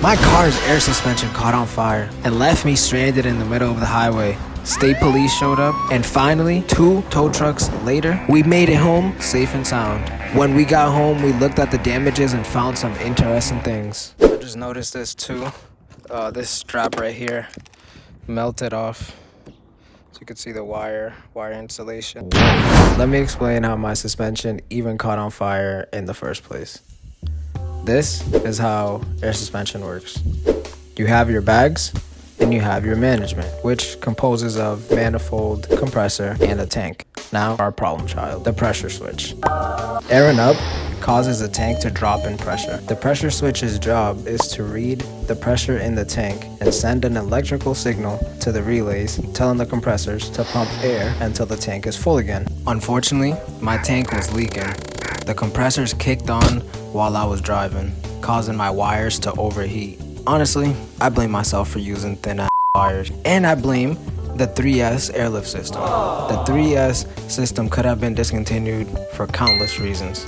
My car's air suspension caught on fire and left me stranded in the middle of the highway. State police showed up, and finally, 2 tow trucks later, we made it home safe and sound. When we got home, we looked at the damages and found some interesting things. I just noticed this too. This strap right here melted off. So you can see the wire insulation. Let me explain how my suspension even caught on fire in the first place. This is how air suspension works. You have your bags, and you have your management, which composes of manifold, compressor, and a tank. Now, our problem child, the pressure switch. Airing up causes the tank to drop in pressure. The pressure switch's job is to read the pressure in the tank and send an electrical signal to the relays, telling the compressors to pump air until the tank is full again. Unfortunately, my tank was leaking. The compressors kicked on while I was driving, causing my wires to overheat. Honestly, I blame myself for using thin-ass wires, and I blame the 3S airlift system. The 3S system could have been discontinued for countless reasons.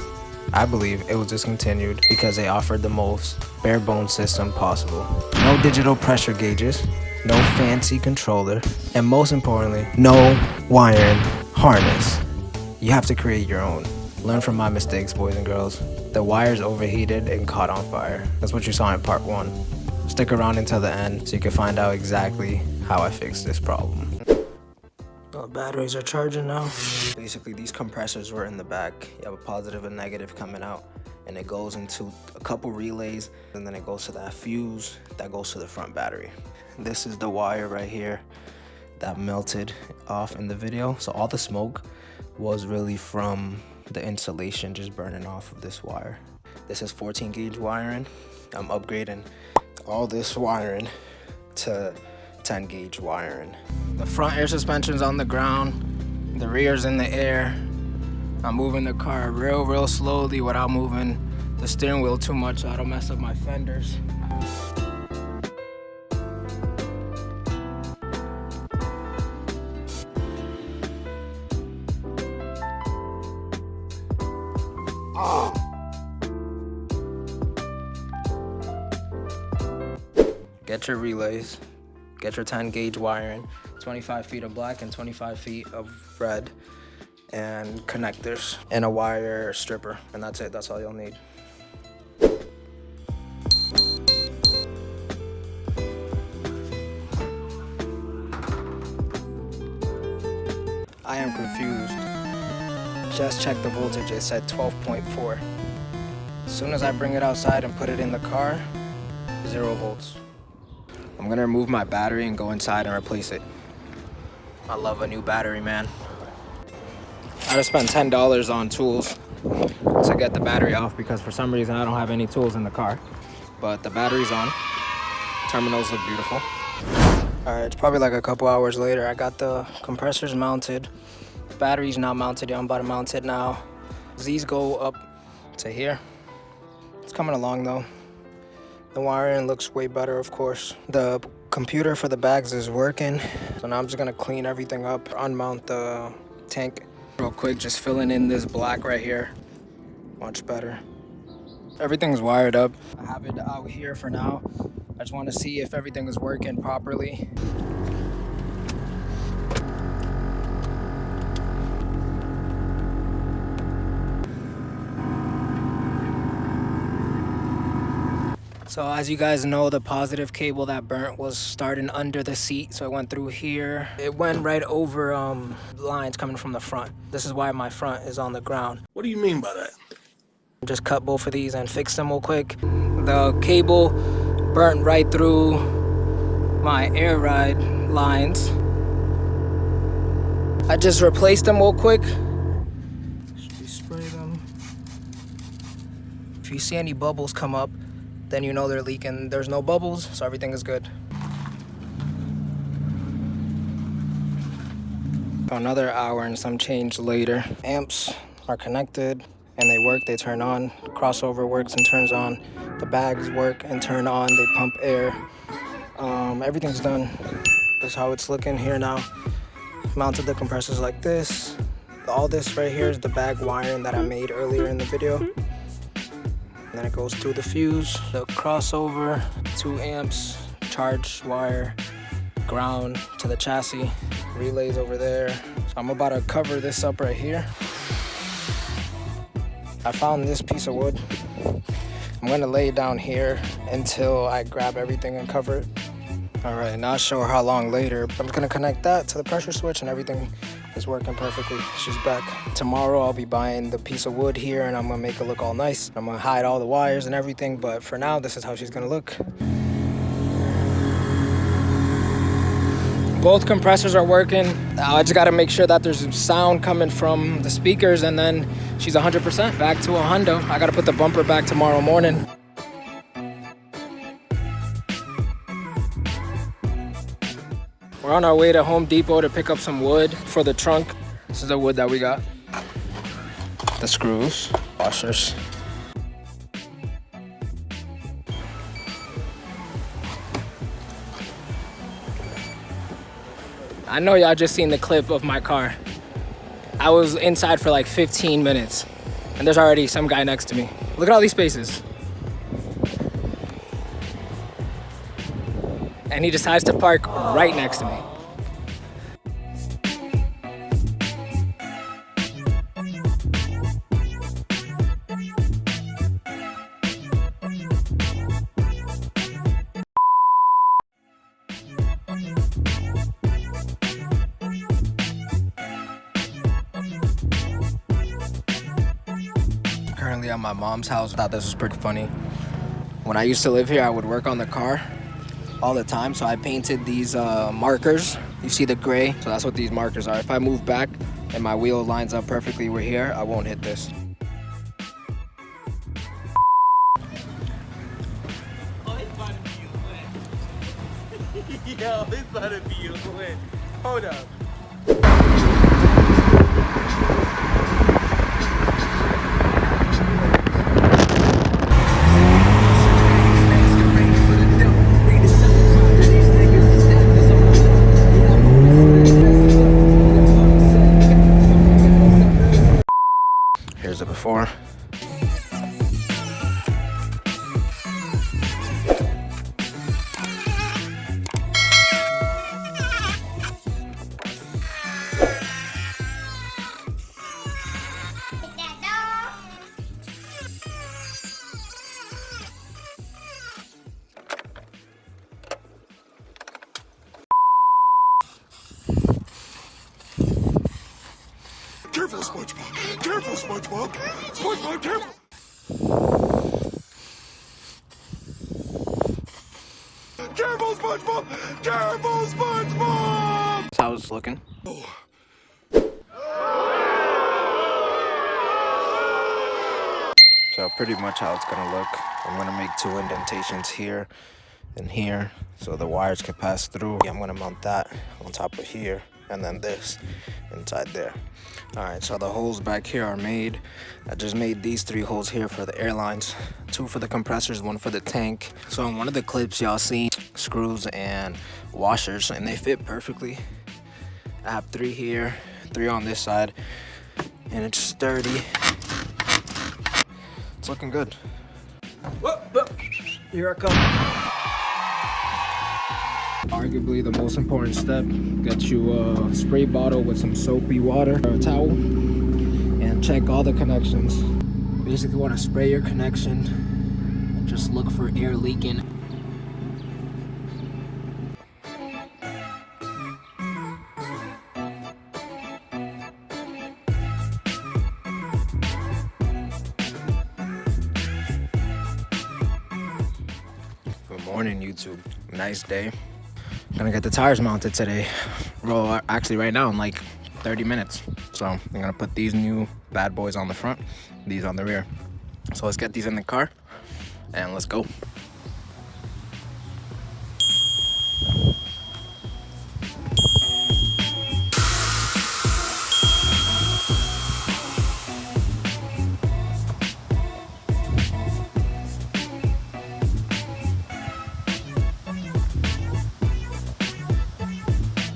I believe it was discontinued because they offered the most bare-bones system possible. No digital pressure gauges, no fancy controller, and most importantly, no wiring harness. You have to create your own. Learn from my mistakes, boys and girls. The wires overheated and caught on fire. That's what you saw in part 1. Stick around until the end so you can find out exactly how I fixed this problem. The batteries are charging now. Basically, these compressors were in the back. You have a positive and negative coming out, and it goes into a couple relays, and then it goes to that fuse that goes to the front battery. This is the wire right here that melted off in the video. So all the smoke was really from the insulation just burning off of this wire. This is 14 gauge wiring. I'm upgrading all this wiring to 10 gauge wiring. The front air suspension's on the ground, the rear's in the air. I'm moving the car real slowly without moving the steering wheel too much so I don't mess up my fenders. Get your relays, get your 10 gauge wiring, 25 feet of black and 25 feet of red, and connectors, and a wire stripper, and that's it. That's all you'll need. I am confused. Just check the voltage, it said 12.4. As soon as I bring it outside and put it in the car, 0 volts. I'm gonna remove my battery and go inside and replace it. I love a new battery, man. I just spent $10 on tools to get the battery off because for some reason I don't have any tools in the car. But the battery's on. Terminals look beautiful. All right, it's probably like a couple hours later. I got the compressors mounted. The battery's not mounted yet. I'm about to mount it now. These go up to here. It's coming along though. The wiring looks way better, of course. The computer for the bags is working. So now I'm just gonna clean everything up, unmount the tank real quick, just filling in this black right here. Much better. Everything's wired up. I have it out here for now. I just wanna see if everything is working properly. So as you guys know, the positive cable that burnt was starting under the seat, so it went through here. It went right over lines coming from the front. This is why my front is on the ground. What do you mean by that? Just cut both of these and fix them real quick. The cable burnt right through my air ride lines. I just replaced them real quick. Should we spray them? If you see any bubbles come up, then you know they're leaking. There's no bubbles, so everything is good. Another hour and some change later. Amps are connected and they work, they turn on. The crossover works and turns on. The bags work and turn on, they pump air. Everything's done. This is how it's looking here now. Mounted the compressors like this. All this right here is the bag wiring that I made earlier in the video. And then it goes through the fuse, the crossover, 2 amps, charge wire, ground to the chassis, relays over there. So I'm about to cover this up right here. I found this piece of wood. I'm gonna lay it down here until I grab everything and cover it. All right, not sure how long later, but I'm just gonna connect that to the pressure switch and everything is working perfectly. She's back. Tomorrow I'll be buying the piece of wood here and I'm gonna make it look all nice. I'm gonna hide all the wires and everything, but for now, this is how she's gonna look. Both compressors are working. Now I just gotta make sure that there's some sound coming from the speakers and then she's 100%. Back to a hundo. I gotta put the bumper back tomorrow morning. We're on our way to Home Depot to pick up some wood for the trunk. This is the wood that we got. The screws, washers. I know y'all just seen the clip of my car. I was inside for like 15 minutes and there's already some guy next to me. Look at all these spaces. And he decides to park right next to me. Currently at my mom's house. I thought this was pretty funny. When I used to live here, I would work on the car all the time, so I painted these markers. You see the gray, so that's what these markers are. If I move back and my wheel lines up perfectly with here, I won't hit this. Oh, it's about to be lit. Yo, it's about to be lit. Hold up. Here's the before. Careful, SpongeBob! Careful, SpongeBob! SpongeBob, careful! Careful, SpongeBob! Careful, SpongeBob! That's how it's looking. So pretty much how it's gonna look. I'm gonna make 2 indentations here and here so the wires can pass through. I'm gonna mount that on top of here and then this inside there. All right, so the holes back here are made. I just made these 3 holes here for the airlines, 2 for the compressors, 1 for the tank. So in one of the clips y'all seen screws and washers and they fit perfectly. I have 3 here, 3 on this side, and it's sturdy. It's looking good. Whoa, whoa. Here I come. Arguably the most important step, get you a spray bottle with some soapy water or a towel and check all the connections. Basically want to spray your connection and just look for air leaking. Good morning, YouTube. Nice day. Gonna get the tires mounted today. Well, actually right now in like 30 minutes. So I'm gonna put these new bad boys on the front, these on the rear. So let's get these in the car and let's go.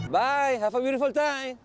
Bye, have a beautiful time.